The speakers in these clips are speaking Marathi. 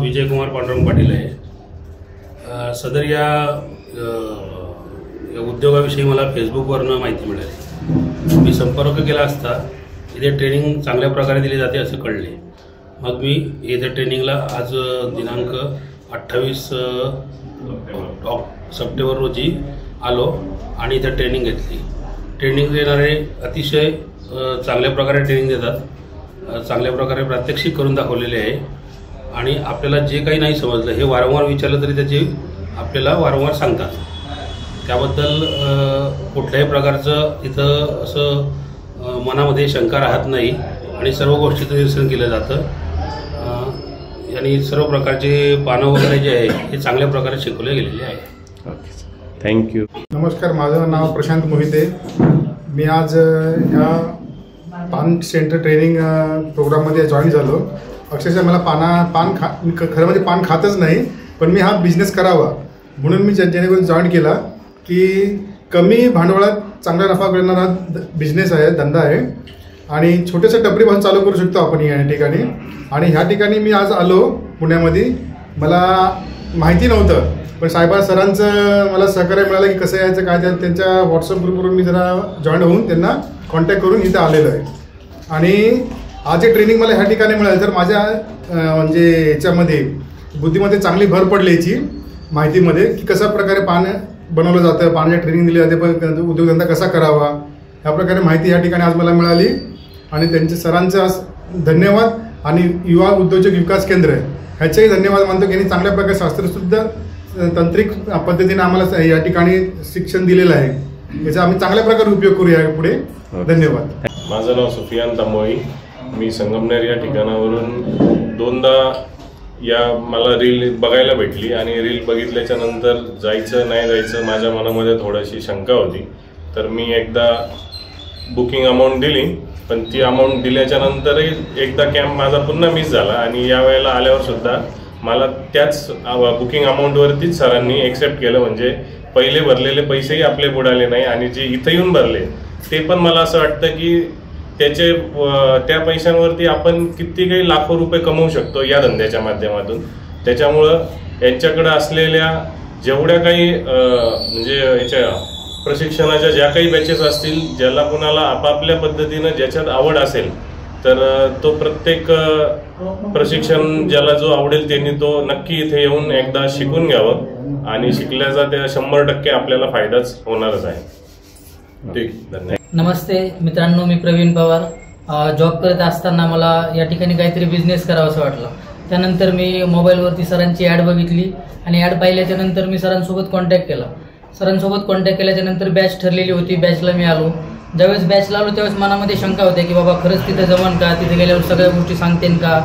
विजयकुमार पांडुरंग पाटील आहे। सदर या उद्योगाविषयी मला फेसबुकवरनं माहिती मिळाली। मी संपर्क केला असता इथे ट्रेनिंग चांगल्या प्रकारे दिली जाते असे कळले। मग मी इथे ट्रेनिंगला आज दिनांक 28 सप्टेंबर रोजी आलो आणि इथे ट्रेनिंग घेतली। ट्रेनिंग देणारे अतिशय चांगल्या प्रकारे ट्रेनिंग देतात, चांगल्या प्रकारे प्रात्यक्षिक करून दाखवलेले आहे आणि आपल्याला जे काही नाही समजलं हे वारंवार विचारलं तरी त्याचे आपल्याला वारंवार सांगतात। त्याबद्दल कुठल्याही प्रकारचं इथं असं मनामध्ये शंका राहत नाही आणि सर्व गोष्टीचं निरसन केलं जातं आणि सर्व प्रकारचे पानं वगैरे जे आहे हे चांगल्या प्रकारे शिकवले गेलेले आहे। थँक्यू। नमस्कार, माझं नाव प्रशांत मोहिते। मी आज ह्या पान सेंटर ट्रेनिंग प्रोग्राममध्ये जॉईन झालो। अक्षरशः मला खरं म्हणजे पान खातच नाही, पण मी हा बिझनेस करावा म्हणून मी जेणेकरून जॉईन केला की कमी भांडवलात चांगला नफा करणारा बिझनेस आहे, धंदा आहे आणि छोटेसे टपरीपासून चालू करू शकतो आपण या ठिकाणी। आणि ह्या ठिकाणी मी आज आलो पुण्यामध्ये, मला माहिती नव्हतं, पण साहेबा सरांचं मला सहकार्य मिळालं की कसं यायचं काय त्यांच्या व्हॉट्सअप ग्रुपवरून मी जरा जॉईन होऊन त्यांना कॉन्टॅक्ट करून इथं आलेलो आहे। आणि आज हे ट्रेनिंग मला ह्या ठिकाणी मिळालं तर माझ्या म्हणजे याच्यामध्ये बुद्धीमध्ये चांगली भर पडली याची माहितीमध्ये की कशा प्रकारे पान बनवलं जातं, पाण्याची ट्रेनिंग दिली जाते, पण उद्योगधंदा कसा करावा ह्या प्रकारे माहिती या ठिकाणी आज मला मिळाली। आणि त्यांच्या सरांचं आज धन्यवाद आणि युवा उद्योजक विकास केंद्र ह्याचेही धन्यवाद मानतो की यांनी चांगल्या प्रकारे शास्त्रशुद्ध तांत्रिक पद्धतीने आम्हाला या ठिकाणी शिक्षण दिलेलं आहे। याचा आम्ही चांगल्या प्रकारे उपयोग करूया पुढे। धन्यवाद। माझं नाव सुफियान तांबोळी, मी संगमनेर या ठिकाणावरून दोनदा मला रील बघायला भेटली आणि रील बघितल्याच्या नंतर जायचं नाही जायचं माझ्या मनामध्ये थोडीशी शंका होती। तर मी एकदा बुकिंग अमाऊंट दिली, पण ती अमाऊंट दिल्याच्या नंतरही एकदा कॅम्प माझा पुन्हा मिस झाला आणि यावेळेला आल्यावर सुद्धा मला त्याच बुकिंग अमाऊंटवरतीच सरांनी एक्सेप्ट केलं। म्हणजे पहिले भरलेले पैसेही आपले बुडाले नाही आणि जे इथं येऊन भरले ते पण मला असं वाटतं की त्या पैशांवरती आपण किती काही लाखो रुपये कमवू शकतो या धंद्याच्या माध्यमातून। त्याच्यामुळं यांच्याकडे असलेल्या जेवढ्या काही म्हणजे याच्या प्रशिक्षणाच्या ज्या काही बॅचेस असतील, ज्याला कुणाला आपापल्या पद्धतीनं ज्याच्यात आवड असेल तर तो प्रत्येक प्रशिक्षण ज्याला जो आवडेल त्यांनी तो नक्की इथे येऊन एकदा शिकून घ्यावं आणि शिकल्याचा त्या 100% आपल्याला फायदाच होणारच आहे। ठीक, धन्यवाद। नमस्ते मित्रांनो, मी प्रवीण पवार। जॉब करत असताना मला या ठिकाणी काहीतरी बिझनेस करावा असं वाटलं। त्यानंतर मी मोबाईलवरती सरांची ॲड बघितली आणि ॲड पाहिल्याच्या नंतर मी सरांसोबत कॉन्टॅक्ट केला। सरांसोबत कॉन्टॅक्ट केल्याच्या नंतर बॅच ठरलेली होती, बॅचला मी आलो। ज्यावेळेस बॅचला आलो त्यावेळेस मनामध्ये शंका होत्या की बाबा खरंच तिथे जमन का, तिथे गेल्यावर सगळ्या गोष्टी सांगतील का,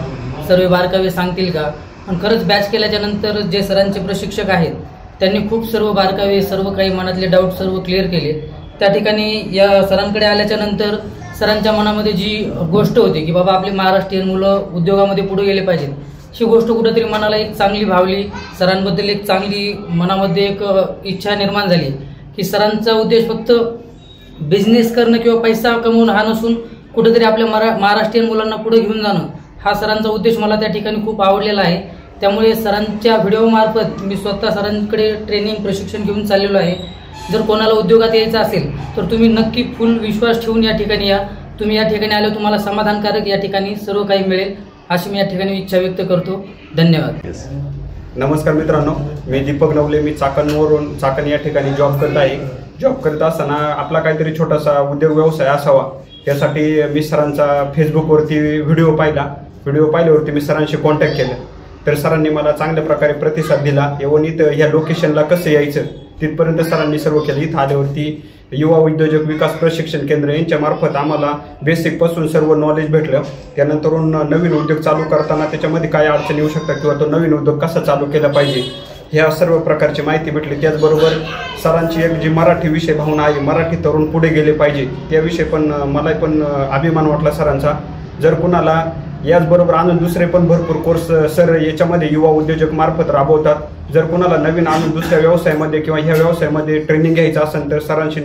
सर्व बारकावे सांगतील का। पण खरंच बॅच केल्याच्या नंतर जे सरांचे प्रशिक्षक आहेत त्यांनी खूप सर्व बारकावे, सर्व काही मनातले डाऊट सर्व क्लिअर केले। त्या ठिकाणी या सरांकडे आल्याच्या नंतर सरांच्या मनामध्ये जी गोष्ट होती की बाबा आपले महाराष्ट्रीयन मुलं उद्योगामध्ये पुढे गेले पाहिजेत, ही गोष्ट कुठेतरी मनाला एक चांगली भावली। सरांबद्दल एक चांगली मनामध्ये एक इच्छा निर्माण झाली की सरांचा उद्देश फक्त बिझनेस करणं किंवा पैसा कमवणं हा नसून कुठेतरी आपल्या महाराष्ट्रीयन मुलांना पुढे घेऊन जाणं हा सरांचा उद्देश मला त्या ठिकाणी खूप आवडलेला आहे। त्यामुळे सरांच्या व्हिडिओमार्फत मी स्वतः सरांकडे ट्रेनिंग प्रशिक्षण घेऊन चाललेलो आहे। जर कोणाला उद्योगात यायचं असेल तर तुम्ही नक्की फुल विश्वास ठेवून या ठिकाणी या। तुम्ही या ठिकाणी आल्यावर तुम्हाला समाधानकारक या ठिकाणी सर्व काही मिळेल अशी मी या ठिकाणी इच्छा व्यक्त करतो। धन्यवाद। नमस्कार मित्रांनो, मी दीपक नवले, मी चाकण या ठिकाणी जॉब करत आहे। जॉब करत असताना आपला काहीतरी छोटासा उद्योग व्यवसाय असावा त्यासाठी मी सरांचा फेसबुकवरती व्हिडिओ पाहिल्यावरती मी सरांशी कॉन्टॅक्ट केलं। तर सरांनी मला चांगल्या प्रकारे प्रतिसाद दिला। येऊन इथं ह्या लोकेशनला कसं यायचं तिथपर्यंत सरांनी सर्व केलं। इथं आल्यावरती युवा उद्योजक विकास प्रशिक्षण केंद्र यांच्या मार्फत आम्हाला बेसिकपासून सर्व नॉलेज भेटलं। त्यानंतरून नवीन उद्योग चालू करताना त्याच्यामध्ये काय अडचणी येऊ शकतात किंवा तो नवीन उद्योग कसा चालू केला पाहिजे ह्या सर्व प्रकारची माहिती भेटली। त्याचबरोबर सरांची एक जी मराठी विषय भावना आहे, मराठी तरुण पुढे गेले पाहिजे त्याविषयी पण मला पण अभिमान वाटला सरांचा। जर कुणाला याचबरोबर अजून दुसरे पण भरपूर कोर्स सर याच्यामध्ये युवा उद्योजक मार्फत राबवतात। जर कोणाला नवीन अजून दुसऱ्या व्यवसायामध्ये किंवा ह्या व्यवसायामध्ये ट्रेनिंग घ्यायचं असेल तर सरांशी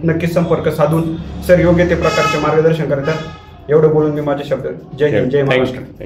नक्की संपर्क साधून सर योग्य ते प्रकारचे मार्गदर्शन करतात। एवढं बोलून मी माझे शब्द जय हिंद, जय महाराष्ट्र।